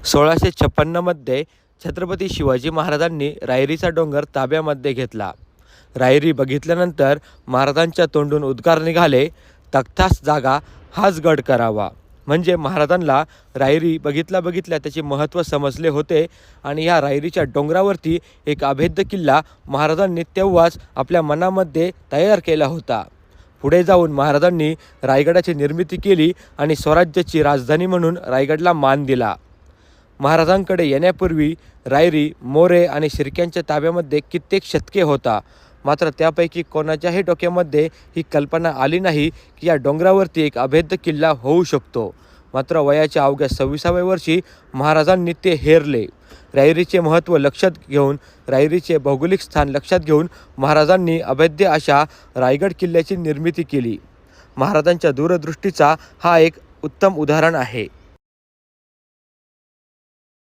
1656 मध्ये छत्रपती शिवाजी महाराजांनी रायरीचा डोंगर ताब्यामध्ये घेतला. रायरी बघितल्यानंतर महाराजांच्या तोंडून उद्गार निघाले, तख्तास जागा हाच गड करावा. म्हणजे महाराजांना रायरी बघितल्या त्याचे महत्त्व समजले होते आणि ह्या रायरीच्या डोंगरावरती एक अभेद्य किल्ला महाराजांनी तेव्हाच आपल्या मनामध्ये तयार केला होता. पुढे जाऊन महाराजांनी रायगडाची निर्मिती केली आणि स्वराज्याची राजधानी म्हणून रायगडला मान दिला. महाराजांकडे येण्यापूर्वी रायरी मोरे आणि शिर्क्यांच्या ताब्यामध्ये कित्येक शतके होता. मात्र त्यापैकी कोणाच्याही डोक्यामध्ये ही कल्पना आली नाही की या डोंगरावरती एक अभेद्य किल्ला होऊ शकतो. मात्र वयाच्या अवघ्या 26व्या वर्षी महाराजांनी ते हेरले. रायरीचे महत्त्व लक्षात घेऊन, रायरीचे भौगोलिक स्थान लक्षात घेऊन महाराजांनी अभेद्य अशा रायगड किल्ल्याची निर्मिती केली. महाराजांच्या दूरदृष्टीचा हा एक उत्तम उदाहरण आहे.